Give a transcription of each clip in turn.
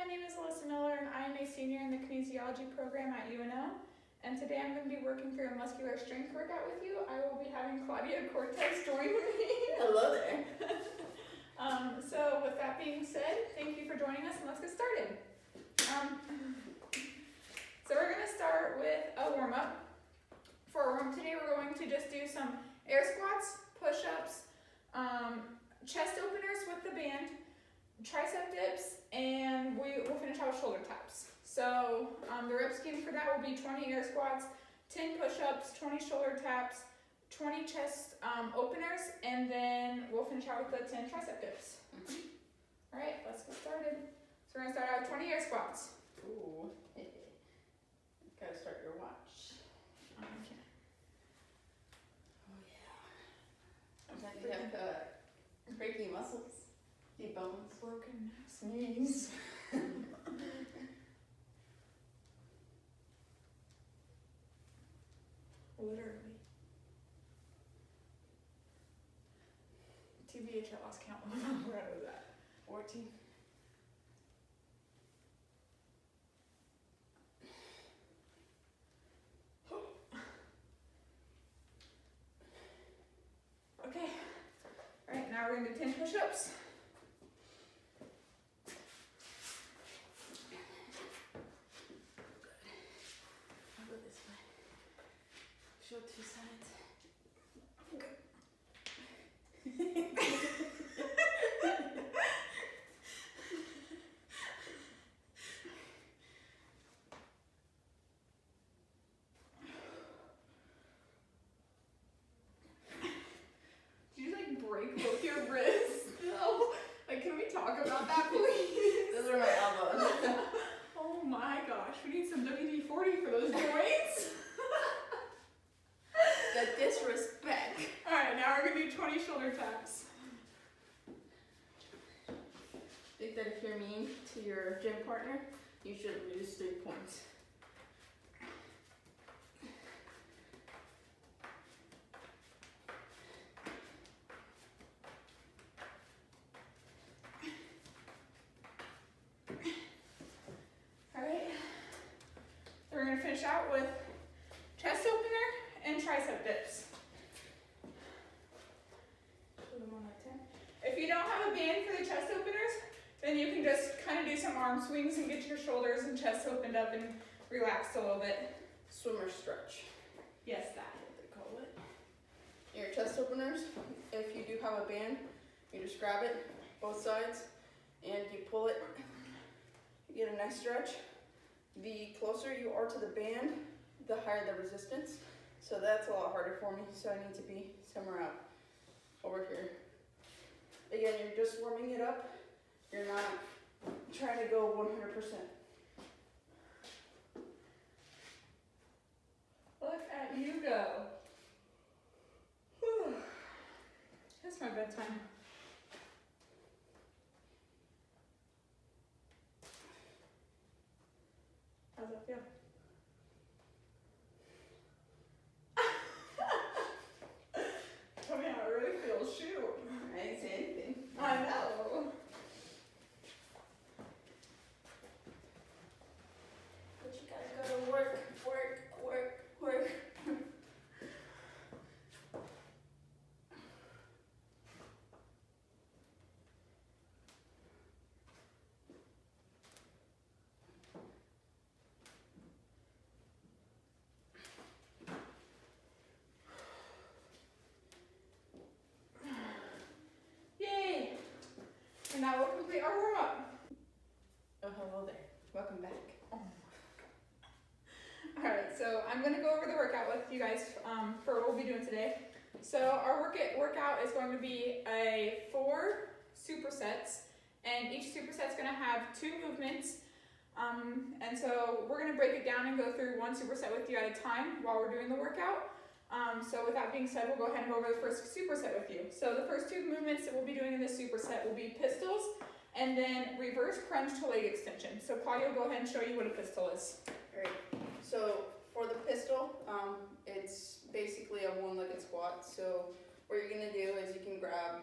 name is Alyssa Miller, and I am a senior in the kinesiology program at UNO. And today I'm going to be working through a muscular strength workout with you. I will be having Claudia Cortez join me. Hello there. So with that being said, thank you for joining us, and let's get started. So we're going to start with a warm-up. For our warm-up today, we're going to just do some air squats, push-ups, chest openers with the band, tricep dips, and we'll finish out with shoulder taps. So the rep scheme for that will be 20 air squats, 10 push-ups, 20 shoulder taps, 20 chest openers, and then we'll finish out with the 10 tricep dips. All right, let's get started. So we're gonna start out with 20 air squats. Ooh. Gotta start your watch. Okay. Oh yeah. Sometimes you have breaking muscles, deep bones, Broken knees. Literally. TBH, I lost count. Where was that? 14. Okay. All right, now we're gonna do 10 push-ups. I'll go this way. Show two sides. Did you like break both your wrists? No. Like, can we talk about that, please? Those are my elbows. Oh my gosh, we need some WD-40 for those joints. The disrespect. All right, now we're gonna do 20 shoulder taps. Think that if you're mean to your gym partner, you should lose 3 points. All right, we're gonna finish out with chest opener and tricep dips. Put them on that 10. If you don't have a band for the chest openers, then you can just kind of do some arm swings and get your shoulders and chest opened up and relaxed a little bit. Swimmer stretch. Yes, that's what they call it. Your chest openers, if you do have a band, you just grab it, both sides, and you pull it. You get a nice stretch. The closer you are to the band, the higher the resistance. So that's a lot harder for me, so I need to be somewhere out over here. Again, you're just warming it up. You're not trying to go 100%. Look at you go. Whew. It's my bedtime. How's that feel? Tell me how it really feels. Shoot. I didn't say anything. I know. But you gotta go to work, work, work, work. Yay! And now we'll complete our warm-up. Oh, hello there. Welcome back. Alright, so I'm going to go over the workout with you guys for what we'll be doing today. So our workout is going to be 4 supersets, and each superset is going to have 2 movements. And so we're going to break it down and go through one superset with you at a time while we're doing the workout. So with that being said, we'll go ahead and go over the first superset with you. So the first 2 movements that we'll be doing in this superset will be pistols and then reverse crunch to leg extension. So Claudia will go ahead and show you what a pistol is. Alright, so for the pistol, it's basically a one-legged squat. So what you're gonna do is you can grab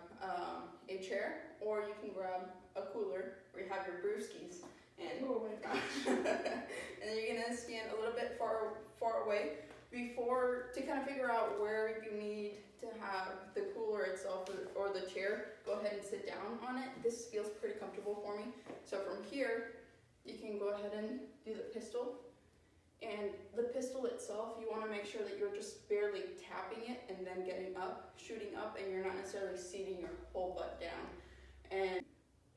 a chair, or you can grab a cooler where you have your brewskis, and in. Oh my gosh. And then you're gonna stand a little bit far away to kind of figure out where you need to have the cooler itself or the chair. Go ahead and sit down on it. This feels pretty comfortable for me. So from here, you can go ahead and do the pistol. And the pistol itself, you want to make sure that you're just barely tapping it and then getting up, shooting up, and you're not necessarily seating your whole butt down. And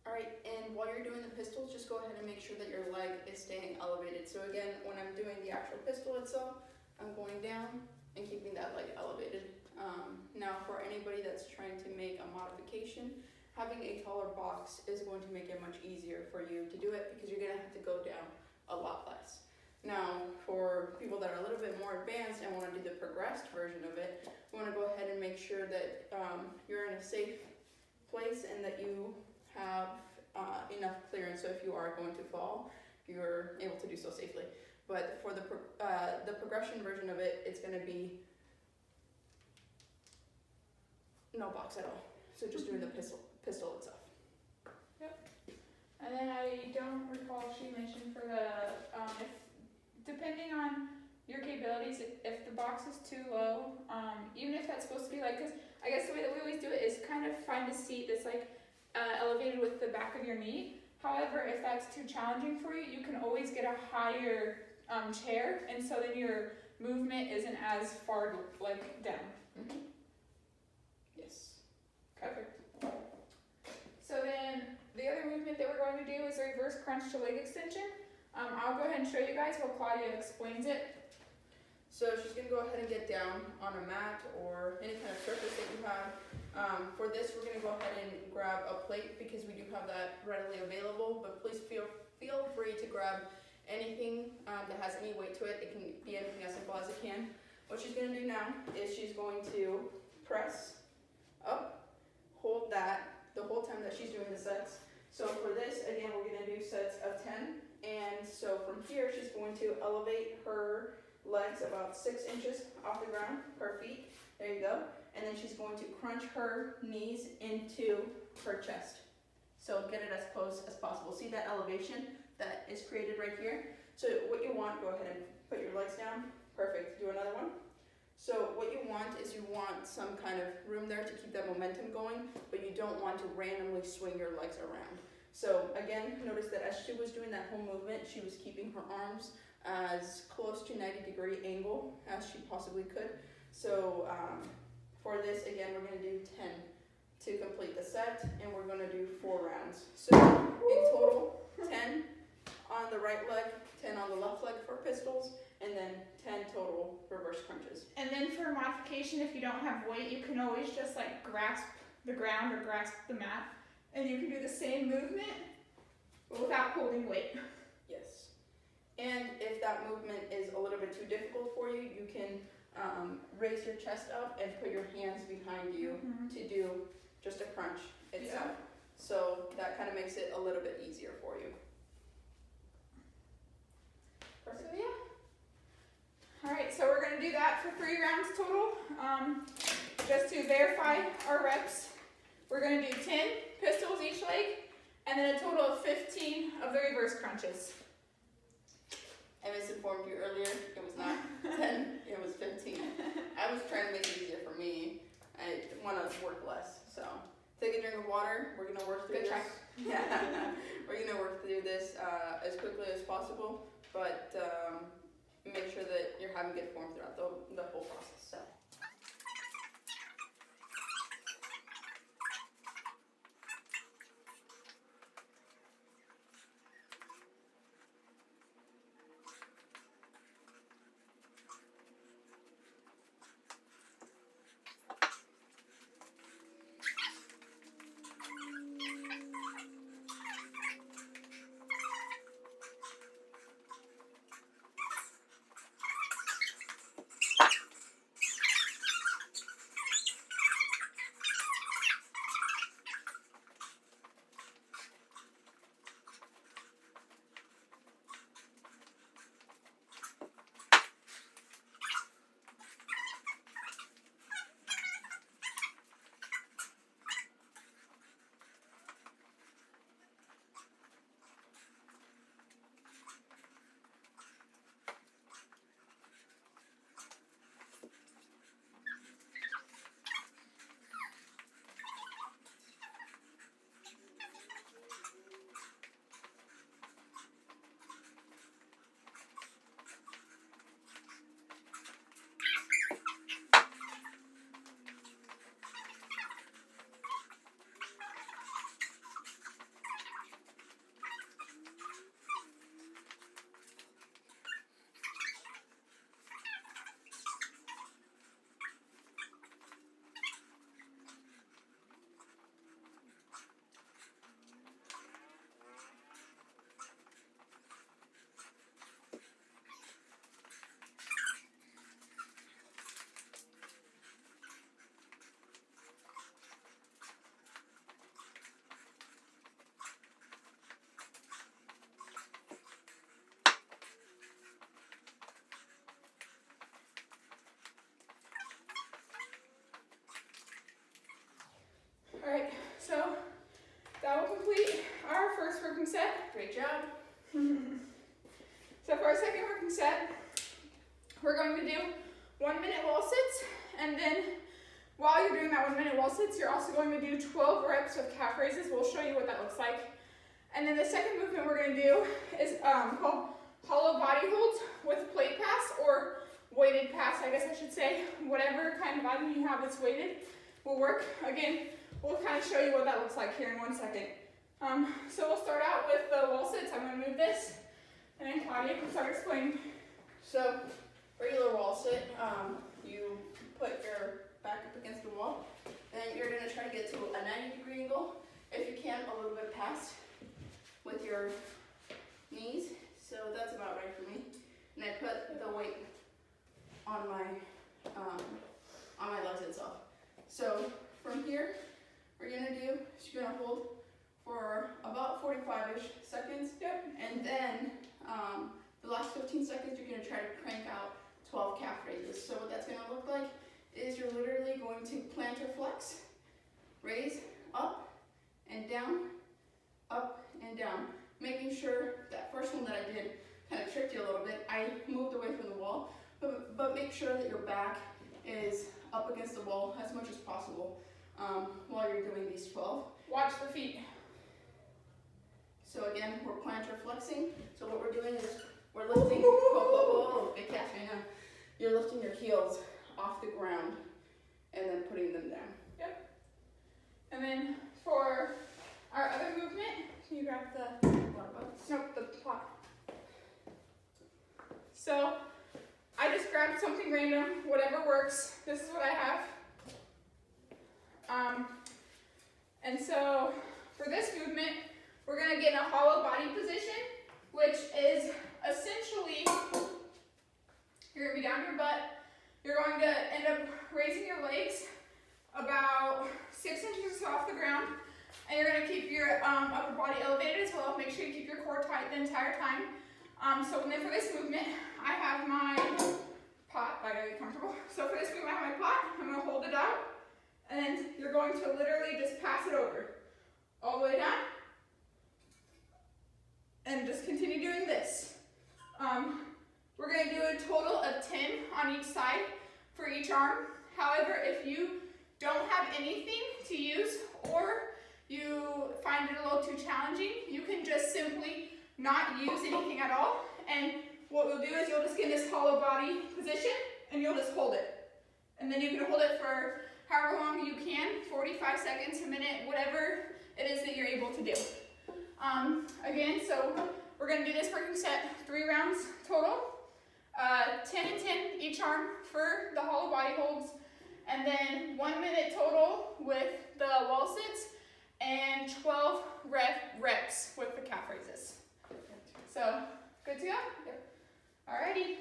alright, and while you're doing the pistols, just go ahead and make sure that your leg is staying elevated. So again, when I'm doing the actual pistol itself, I'm going down and keeping that leg elevated. Now for anybody that's trying to make a modification, having a taller box is going to make it much easier for you to do it because you're going to have to go down a lot less. Now for people that are a little bit more advanced and want to do the progressed version of it, you want to go ahead and make sure that you're in a safe place and that you have enough clearance so if you are going to fall, you're able to do so safely. But for the progression version of it, it's going to be no box at all. So just doing the pistol itself. Yep. And then I don't recall if she mentioned for the, if, depending on your capabilities, if the box is too low, even if that's supposed to be like, because I guess the way that we always do it is kind of find a seat that's like elevated with the back of your knee. However, if that's too challenging for you, you can always get a higher chair, and so then your movement isn't as far like down. Mm-hmm. Yes. Perfect. So then the other movement that we're going to do is a reverse crunch to leg extension. I'll go ahead and show you guys while Claudia explains it. So she's going to go ahead and get down on a mat or any kind of surface that you have. For this, we're going to go ahead and grab a plate because we do have that readily available, but please feel free to grab anything that has any weight to it. It can be anything as simple as it can. What she's going to do now is she's going to press up, hold that the whole time that she's doing the sets. So for this, again, we're going to do sets of 10. And so from here, she's going to elevate her legs about 6 inches off the ground, her feet. There you go. And then she's going to crunch her knees into her chest. So get it as close as possible. See that elevation that is created right here? So what you want, go ahead and put your legs down. Perfect. Do another one. So what you want is you want some kind of room there to keep that momentum going, but you don't want to randomly swing your legs around. So again, notice that as she was doing that whole movement, she was keeping her arms as close to 90-degree angle as she possibly could. So for this, again, we're going to do 10 to complete the set, and we're going to do 4 rounds. So in total, 10 on the right leg, 10 on the left leg for pistols, and then 10 total reverse crunches. And then for modification, if you don't have weight, you can always just like grasp the ground or grasp the mat, and you can do the same movement without holding weight. Yes. And if that movement is a little bit too difficult for you, you can raise your chest up and put your hands behind you to do just a crunch itself. Yeah. So that kind of makes it a little bit easier for you. Perfect. So yeah. Alright, so we're going to do that for 3 rounds total. Just to verify our reps, we're going to do 10 pistols each leg, and then a total of 15 of the reverse crunches. I misinformed you earlier. It was not 10, it was 15. I was trying to make it easier for me. I want to work less. So take a drink of water. We're going to work through this. Yeah. We're going to work through this as quickly as possible, but make sure that you're having good form throughout the whole process. So. great job. So for our second working set, we're going to do 1 minute wall sits, and then while you're doing that 1 minute wall sits, you're also going to do 12 reps of calf raises. We'll show you what that looks like. And then the second movement we're going to do is called hollow body holds with plate pass, or weighted pass, I guess I should say. Whatever kind of item you have that's weighted will work. Again, we'll kind of show you what that looks like here in 1 second. So we'll start out with the wall sits. I'm going to move this, and then Claudia can start explaining. So, regular wall sit, you put your back up against the wall, and you're going to try to get to a 90-degree angle. If you can, a little bit past with your knees. So that's about right for me. And I put the weight on my legs itself. So from here, what you're gonna do is you're gonna hold for about 45-ish seconds. Yep. And then the last 15 seconds, you're gonna try to crank out 12 calf raises. So what that's gonna look like is you're literally going to plantar flex, raise up and down, up and down. Making sure that first one that I did kind of tricked you a little bit. I moved away from the wall, but make sure that your back is up against the wall as much as possible while you're doing these 12. Watch the feet. So again, we're plantar flexing. So what we're doing is we're lifting, whoa, big calf, I know. You're lifting your heels off the ground and then putting them down. Yep. And then for our other movement, can you grab the water bottle? Nope, the pot. So I just grabbed something random, whatever works. This is what I have. And so for this movement, we're gonna get in a hollow body position, which is essentially, you're gonna be down your butt. You're going to end up raising your legs about 6 inches off the ground. And you're going to keep your upper body elevated as well. Make sure you keep your core tight the entire time. And then for this movement, I have my pot. I gotta get comfortable. So for this movement, I have my pot. I'm going to hold it out. And then you're going to literally just pass it over. All the way down. And just continue doing this. We're going to do a total of 10 on each side for each arm. However, if you don't have anything to use, or you find it a little too challenging, you can just simply not use anything at all. And what we'll do is you'll just get in this hollow body position and you'll just hold it. And then you can hold it for however long you can, 45 seconds, a minute, whatever it is that you're able to do. Again, so we're gonna do this working set 3 rounds total. 10 and 10 each arm for the hollow body holds. And then 1 minute total with the wall sits, and 12 reps with the calf raises. So, good to go? Yep. Alrighty.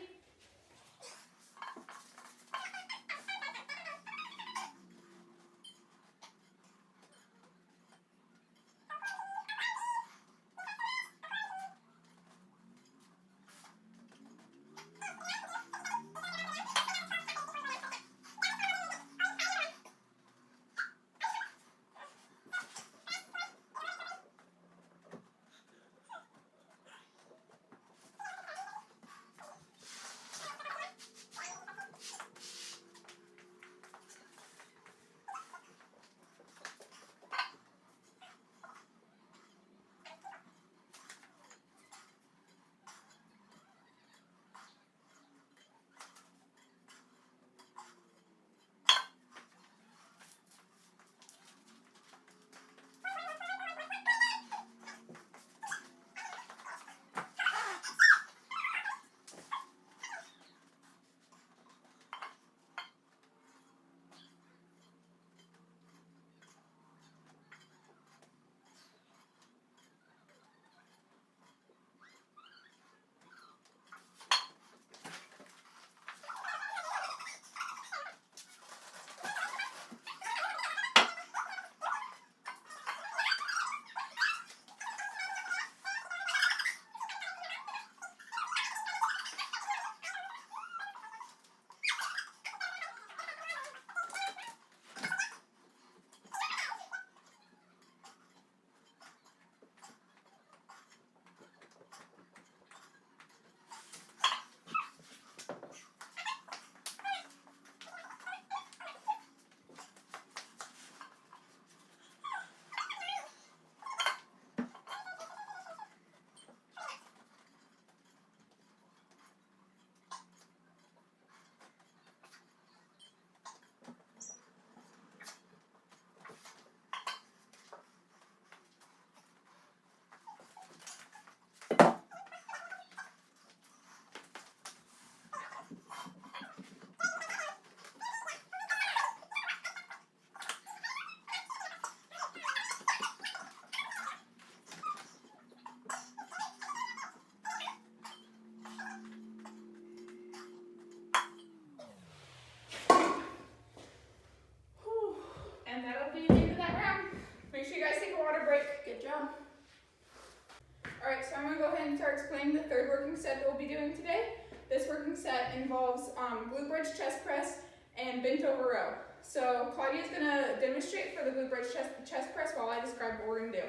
going to start explaining the third working set that we'll be doing today. This working set involves glute bridge chest press and bent over row. So Claudia's going to demonstrate for the glute bridge chest press while I describe what we're going to do.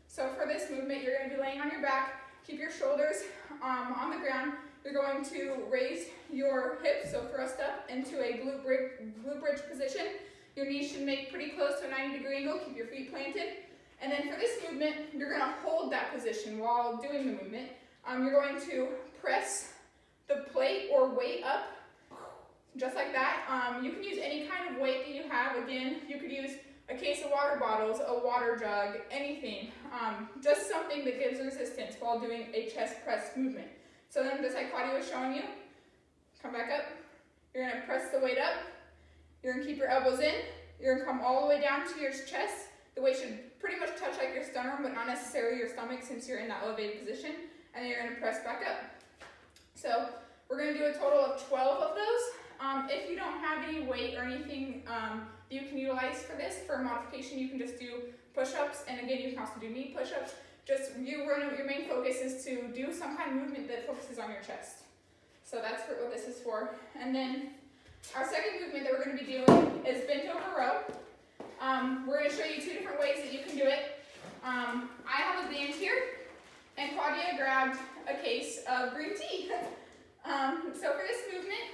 So for this movement, you're going to be laying on your back, keep your shoulders on the ground. You're going to raise your hips, so thrust up into a glute bridge position. Your knees should make pretty close to a 90-degree angle, keep your feet planted. And then for this movement, you're going to hold that position while doing the movement. You're going to press the plate or weight up, just like that. You can use any kind of weight that you have. Again, you could use a case of water bottles, a water jug, anything. Just something that gives resistance while doing a chest press movement. So then, just like Claudia was showing you, come back up. You're going to press the weight up. You're going to keep your elbows in. You're going to come all the way down to your chest. The weight should pretty much touch like your sternum, but not necessarily your stomach since you're in that elevated position. And then you're going to press back up. So we're going to do a total of 12 of those. If you don't have any weight or anything you can utilize for this, for modification, you can just do push-ups. And again, you can also do knee push-ups. Just your main focus is to do some kind of movement that focuses on your chest. So that's what this is for. And then our second movement that we're going to be doing is bent over row. We're going to show you two different ways that you can do it. I have a band here, and Claudia grabbed a case of green tea. So for this movement,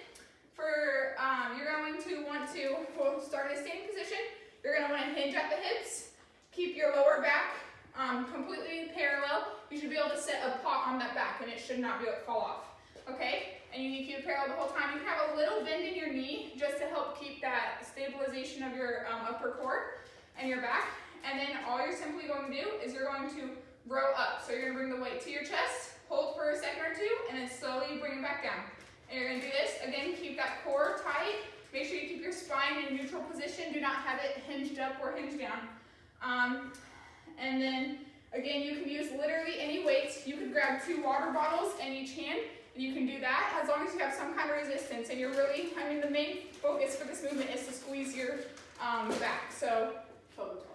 you're going to want to, we'll start in a standing position. You're going to want to hinge at the hips, keep your lower back completely parallel. You should be able to set a pot on that back, and it should not be able to fall off. Okay? And you need to keep it parallel the whole time. You can have a little bend in your knee just to help keep that stabilization of your upper core and your back. And then all you're simply going to do is you're going to row up. So you're going to bring the weight to your chest, hold for a second or two, and then slowly bring it back down. And you're going to do this. Again, keep that core tight. Make sure you keep your spine in neutral position. Do not have it hinged up or hinged down. And then, again, you can use literally any weights. You could grab 2 water bottles in each hand. You can do that as long as you have some kind of resistance. And you're really, the main focus for this movement is to squeeze your back. So, 12 and 12.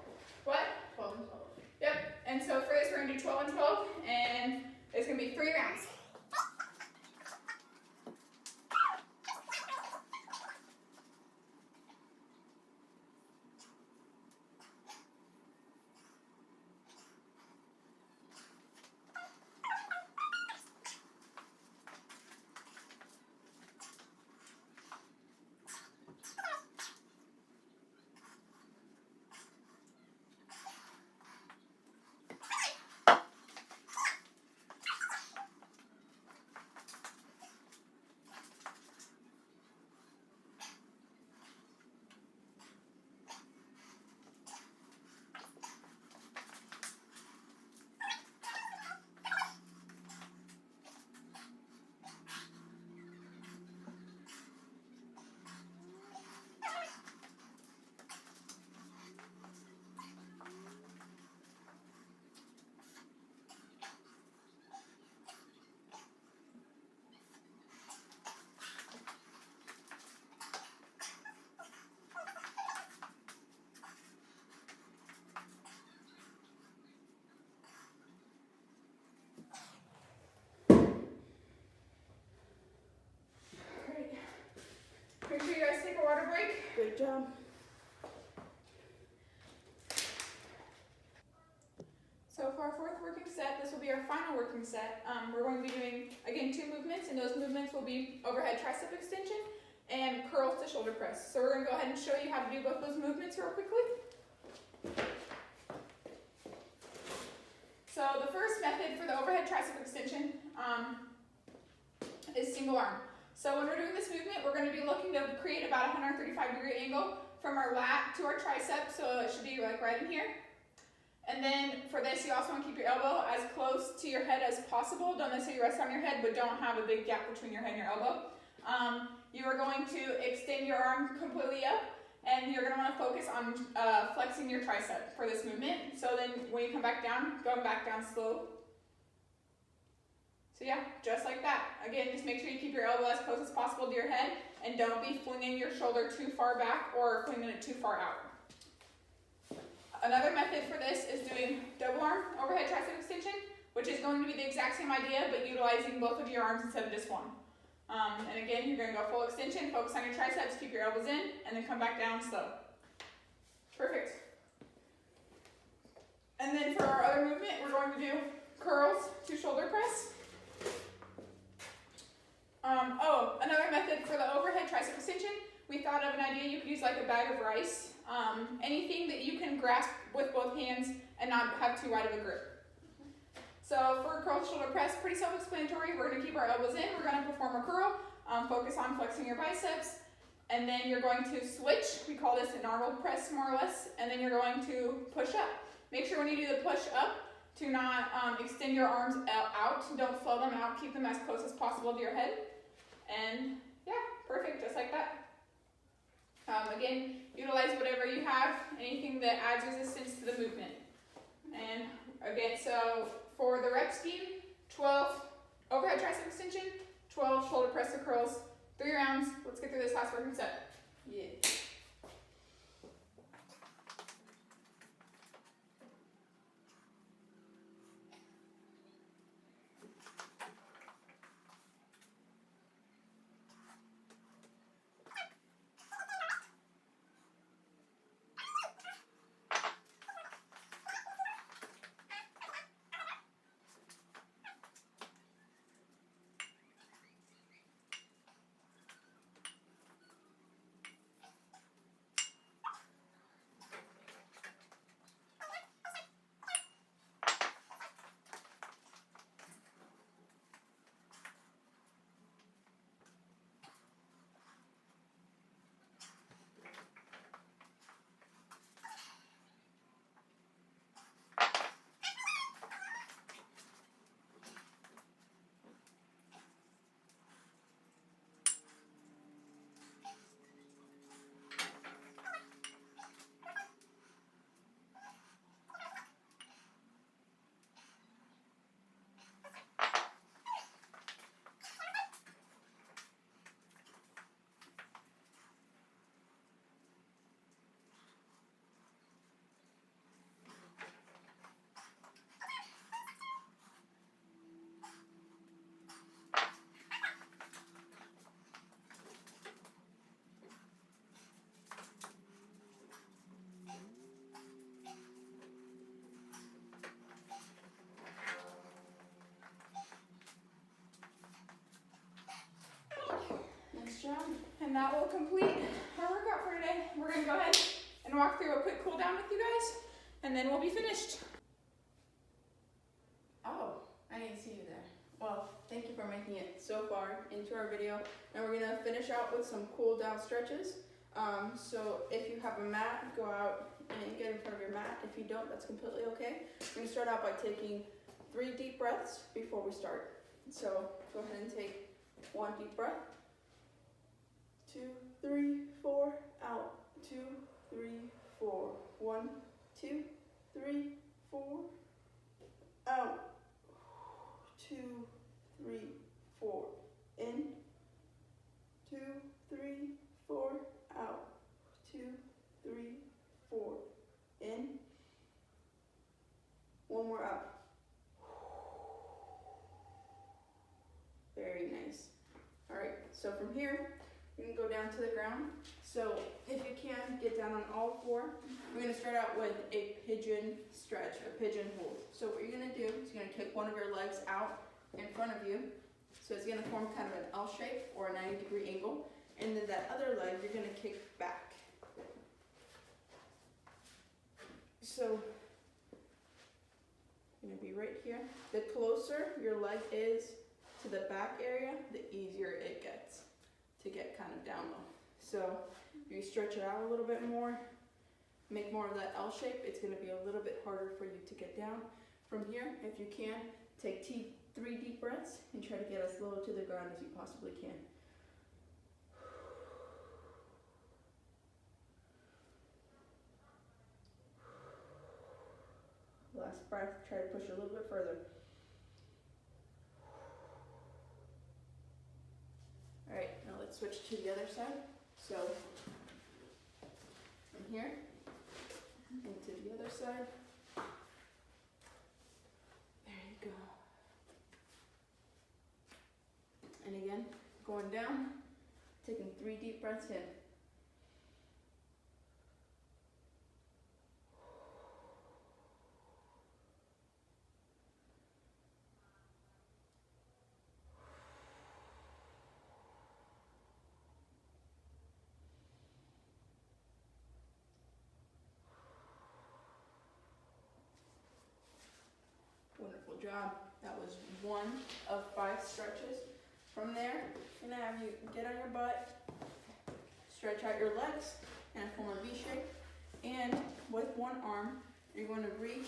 What? 12 and 12. Yep. And so for this, we're going to do 12 and 12. And it's going to be 3 rounds. Make sure you guys take a water break. Great job. So for our fourth working set, this will be our final working set. We're going to be doing, again, 2 movements, and those movements will be overhead tricep extension and curls to shoulder press. So we're going to go ahead and show you how to do both those movements real quickly. So the first method for the overhead tricep extension is single arm. So when we're doing this movement, we're going to be looking to create about a 135-degree angle from our lat to our tricep, so it should be like right in here. And then for this, you also want to keep your elbow as close to your head as possible. Don't necessarily rest on your head, but don't have a big gap between your head and your elbow. You are going to extend your arm completely up, and you're going to want to focus on flexing your tricep for this movement. So then when you come back down, going back down slow. So yeah, just like that. Again, just make sure you keep your elbow as close as possible to your head, and don't be flinging your shoulder too far back or flinging it too far out. Another method for this is doing double arm overhead tricep extension which is going to be the exact same idea, but utilizing both of your arms instead of just one. And again, you're going to go full extension, focus on your triceps, keep your elbows in, and then come back down slow. Perfect. And then for our other movement, we're going to do curls to shoulder press. Another method for the overhead tricep extension, we thought of an idea you could use like a bag of rice. Anything that you can grasp with both hands and not have too wide of a grip. So for curl to shoulder press, pretty self-explanatory. We're going to keep our elbows in. We're going to perform a curl. Focus on flexing your biceps. And then you're going to switch. We call this an Arnold press, more or less. And then you're going to push up. Make sure when you do the push up to not extend your arms out. Don't flow them out. Keep them as close as possible to your head. And yeah, perfect, just like that. Again, utilize whatever you have, anything that adds resistance to the movement. And again, so for the rep scheme, 12 overhead tricep extension, 12 shoulder press to curls, 3 rounds. Let's get through this last working set. Yeah. And that will complete our workout for today. We're going to go ahead and walk through a quick cool down with you guys, and then we'll be finished. Oh, I didn't see you there. Well, thank you for making it so far into our video. And we're going to finish out with some cool down stretches. So if you have a mat, go out and get in front of your mat. If you don't, that's completely okay. We're going to start out by taking 3 deep breaths before we start. So go ahead and take 1 deep breath. 2, 3, 4, out. 2, 3, 4. 1, 2, 3, 4, out. 2, 3, 4. In. 2, 3, 4, out. 2, 3, 4. In. 1 more out. Very nice. All right, so from here, you can go down to the ground. So if you can, get down on all 4. We're going to start out with a pigeon stretch, a pigeon hold. So what you're going to do is you're going to kick one of your legs out in front of you. So it's going to form kind of an L shape or a 90-degree angle. And then that other leg, you're going to kick back. So you're going to be right here. The closer your leg is to the back area, the easier it gets to get kind of down low. So if you stretch it out a little bit more, make more of that L shape, it's going to be a little bit harder for you to get down. From here, if you can, take 3 deep breaths and try to get as low to the ground as you possibly can. Last breath, try to push a little bit further. All right, now let's switch to the other side. So from here into the other side. There you go. And again, going down, taking 3 deep breaths in. Wonderful job. That was 1 of 5 stretches. From there, I'm gonna have you get on your butt, stretch out your legs, and form a V shape. And with one arm, you're going to reach.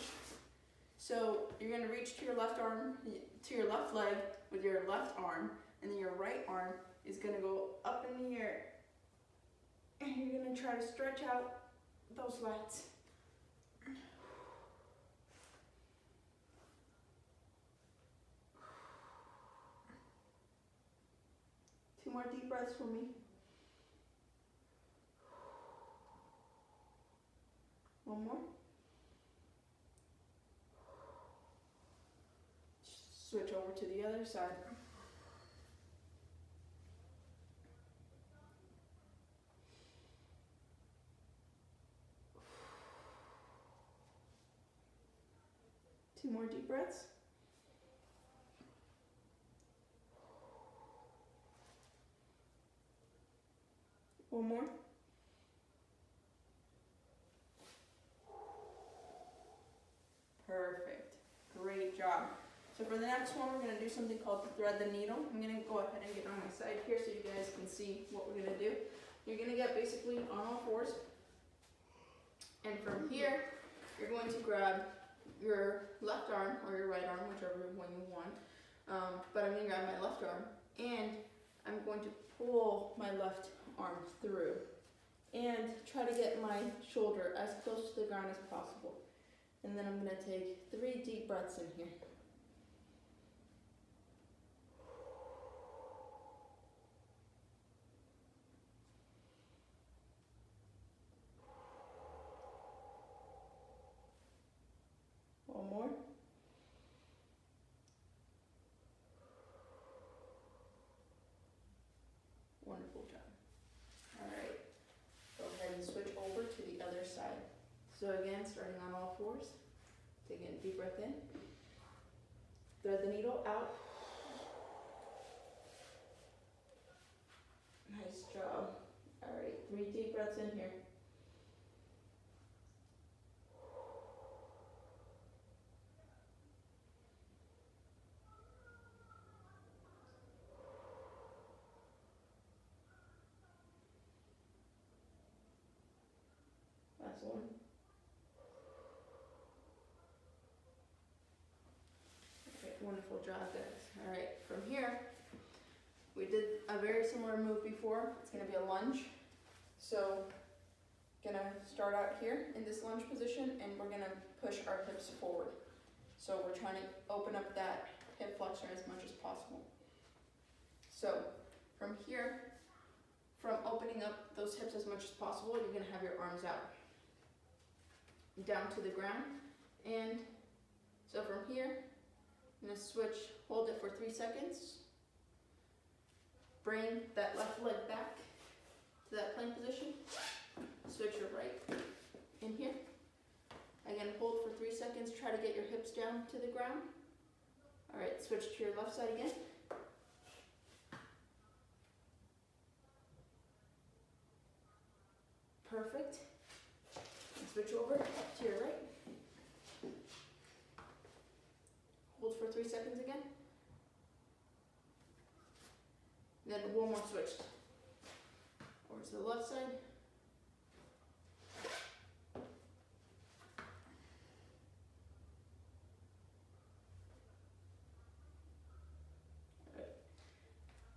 So you're going to reach to your left arm, to your left leg with your left arm, and then your right arm is going to go up in the air. And you're going to try to stretch out those lats. 2 more deep breaths for me. 1 more. Switch over to the other side. Two more deep breaths. One more. Perfect. Great job. So for the next one, we're going to do something called thread the needle. I'm going to go ahead and get on my side here so you guys can see what we're going to do. You're going to get basically on all fours. And from here, you're going to grab your left arm or your right arm, whichever one you want. But I'm going to grab my left arm and I'm going to pull my left arm through and try to get my shoulder as close to the ground as possible. And then I'm going to take 3 deep breaths in here. One more. Wonderful job. All right. Go ahead and switch over to the other side. So again, starting on all fours. Taking a deep breath in. Thread the needle out. Nice job. All right, 3 deep breaths in here. Last one. Okay, wonderful job, guys. All right, from here, we did a very similar move before. It's gonna be a lunge. So, gonna start out here in this lunge position, and we're gonna push our hips forward. So we're trying to open up that hip flexor as much as possible. So, from here, from opening up those hips as much as possible, you're gonna have your arms out. Down to the ground, and so from here, I'm going to switch, hold it for 3 seconds, bring that left leg back to that plank position, switch your right in here, again hold for 3 seconds, try to get your hips down to the ground. Alright, switch to your left side again. Perfect. Switch over to your right. Hold for 3 seconds again. Then 1 more switch. Over to the left side.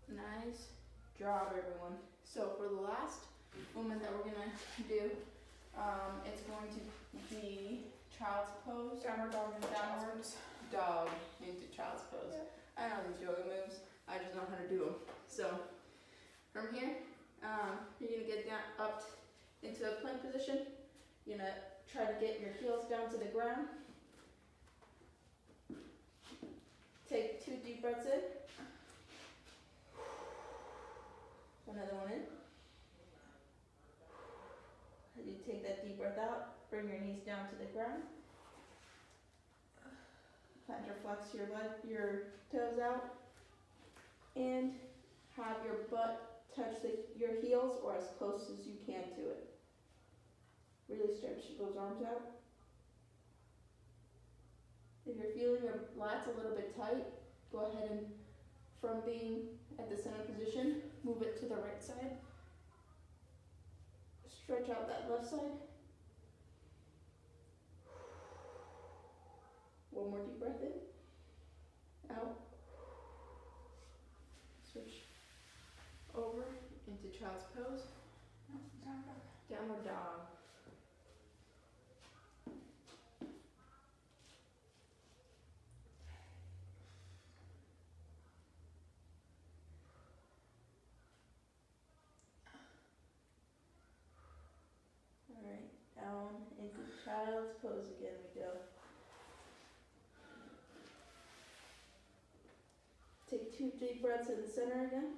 Nice job, everyone. So for the last movement that we're gonna do, it's going to be child's pose. Downward dog into Downward child's dog into child's pose. Yeah. I know these yoga moves, I just know how to do them. So from here, you're gonna get down up into a plank position. You're gonna try to get your heels down to the ground. Take 2 deep breaths in. down to the ground. Plantar flex your toes out, and have your butt touch your heels or as close as you can to it. Really stretch those arms out. If you're feeling your lats a little bit tight, go ahead and, from being at the center position, move it to the right side. Stretch out that left side. One more deep breath in, out. Switch over into child's pose. Downward dog. Alright, down into child's pose again we go. Take 2 deep breaths in the center again.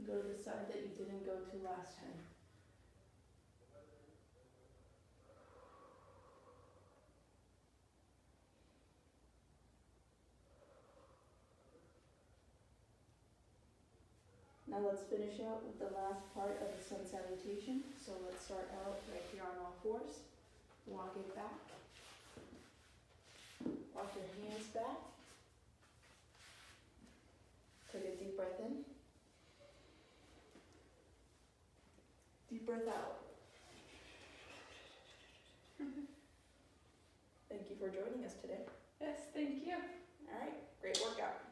Go to the side that you didn't go to last time. Now let's finish out with the last part of the sun salutation. So let's start out right here on all fours. Walk it back. Walk your hands back. Take a deep breath in. Deep breath out. Thank you for joining us today. Yes, thank you. All right, great workout.